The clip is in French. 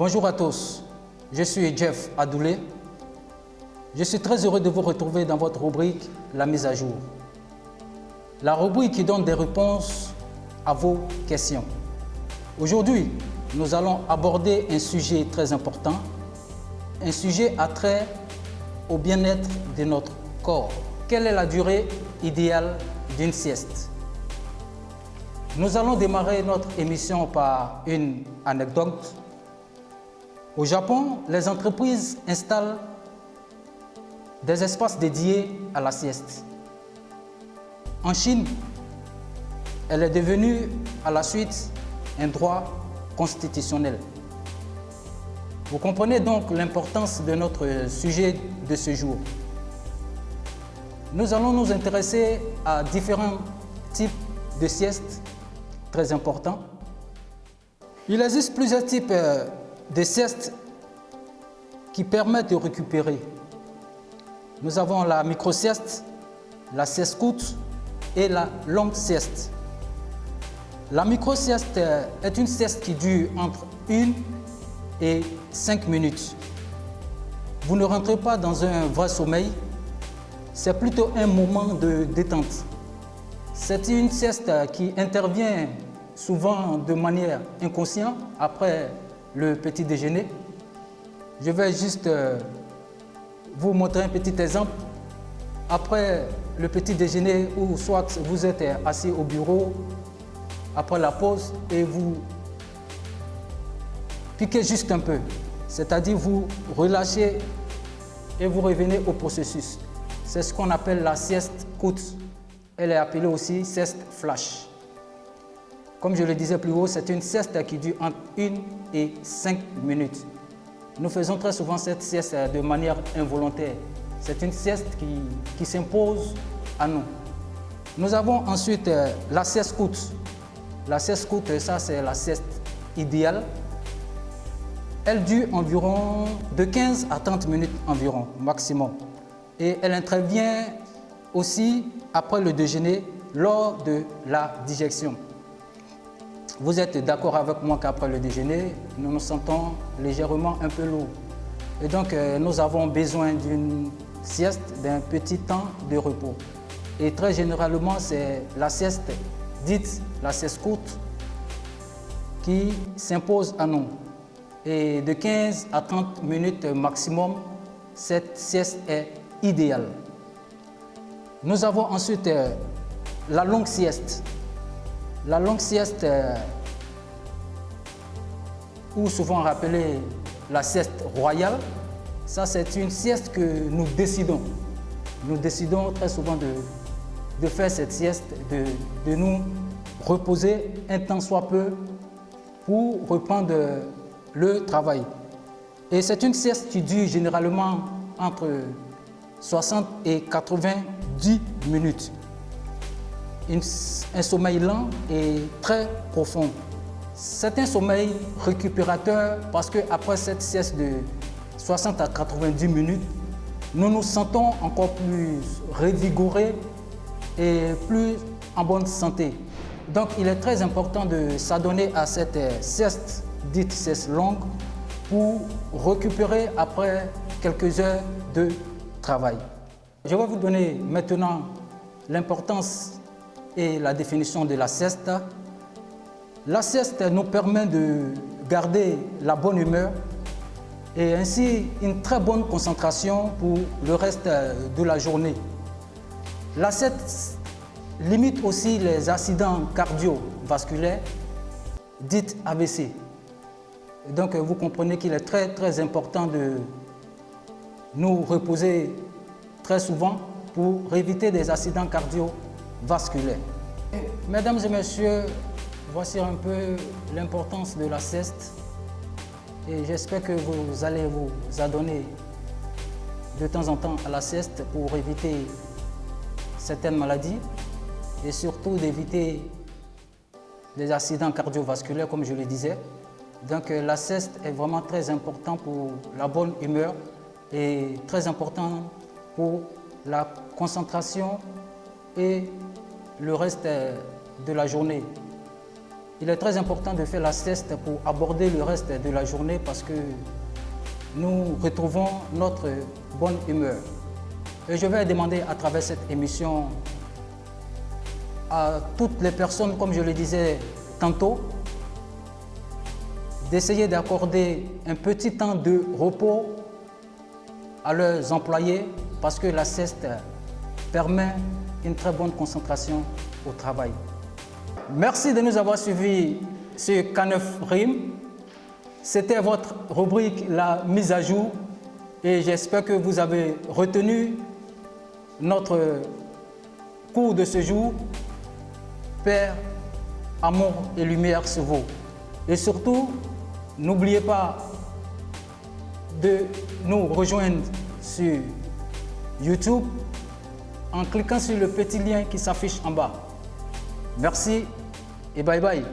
Bonjour à tous, je suis Jeff Adoulé. Je suis très heureux de vous retrouver dans votre rubrique La mise à jour. La rubrique qui donne des réponses à vos questions. Aujourd'hui, nous allons aborder un sujet très important, un sujet à trait au bien-être de notre corps. Quelle est la durée idéale d'une sieste? Nous allons démarrer notre émission par une anecdote. Au Japon, les entreprises installent des espaces dédiés à la sieste. En Chine, elle est devenue à la suite un droit constitutionnel. Vous comprenez donc l'importance de notre sujet de ce jour. Nous allons nous intéresser à différents types de siestes très importants. Il existe plusieurs types de siestes qui permettent de récupérer. Nous avons la micro-sieste, la sieste courte et la longue sieste. La micro-sieste est une sieste qui dure entre 1 et 5 minutes. Vous ne rentrez pas dans un vrai sommeil, c'est plutôt un moment de détente. C'est une sieste qui intervient souvent de manière inconsciente après le petit déjeuner. Je vais juste vous montrer un petit exemple. Après le petit déjeuner, ou soit vous êtes assis au bureau après la pause et vous piquez juste un peu, c'est-à-dire vous relâchez et vous revenez au processus. C'est ce qu'on appelle la sieste courte. Elle est appelée aussi sieste flash. Comme je le disais plus haut, c'est une sieste qui dure entre 1 et 5 minutes. Nous faisons très souvent cette sieste de manière involontaire. C'est une sieste qui s'impose à nous. Nous avons ensuite la sieste courte. La sieste courte, ça c'est la sieste idéale. Elle dure environ de 15 à 30 minutes environ, maximum. Et elle intervient aussi après le déjeuner, lors de la digestion. Vous êtes d'accord avec moi qu'après le déjeuner, nous nous sentons légèrement un peu lourds. Et donc, nous avons besoin d'une sieste, d'un petit temps de repos. Et très généralement, c'est la sieste dite, la sieste courte, qui s'impose à nous. Et de 15 à 30 minutes maximum, cette sieste est idéale. Nous avons ensuite la longue sieste. La longue sieste, ou souvent appelée la sieste royale, ça c'est une sieste que nous décidons. Nous décidons très souvent de faire cette sieste, de nous reposer un temps soit peu pour reprendre le travail. Et c'est une sieste qui dure généralement entre 60 et 90 minutes. Un sommeil lent et très profond. C'est un sommeil récupérateur parce qu'après cette sieste de 60 à 90 minutes, nous nous sentons encore plus revigorés et plus en bonne santé. Donc il est très important de s'adonner à cette sieste, dite sieste longue, pour récupérer après quelques heures de travail. Je vais vous donner maintenant l'importance et la définition de la sieste. La sieste nous permet de garder la bonne humeur et ainsi une très bonne concentration pour le reste de la journée. La sieste limite aussi les accidents cardiovasculaires, dits AVC. Et donc vous comprenez qu'il est très important de nous reposer très souvent pour éviter des accidents cardiovasculaires. Mesdames et messieurs, voici un peu l'importance de la sieste et j'espère que vous allez vous adonner de temps en temps à la sieste pour éviter certaines maladies et surtout d'éviter les accidents cardiovasculaires comme je le disais. Donc la sieste est vraiment très importante pour la bonne humeur et très important pour la concentration et le reste de la journée. il est très important de faire la sieste pour aborder le reste de la journée parce que nous retrouvons notre bonne humeur. Et je vais demander à travers cette émission à toutes les personnes, comme je le disais tantôt, d'essayer d'accorder un petit temps de repos à leurs employés parce que la sieste permet une très bonne concentration au travail. Merci de nous avoir suivis sur K9 RIM. C'était votre rubrique La mise à jour et j'espère que vous avez retenu notre cours de ce jour. Paix, amour et lumière sur vous. Et surtout, n'oubliez pas de nous rejoindre sur YouTube en cliquant sur le petit lien qui s'affiche en bas. Merci et bye bye.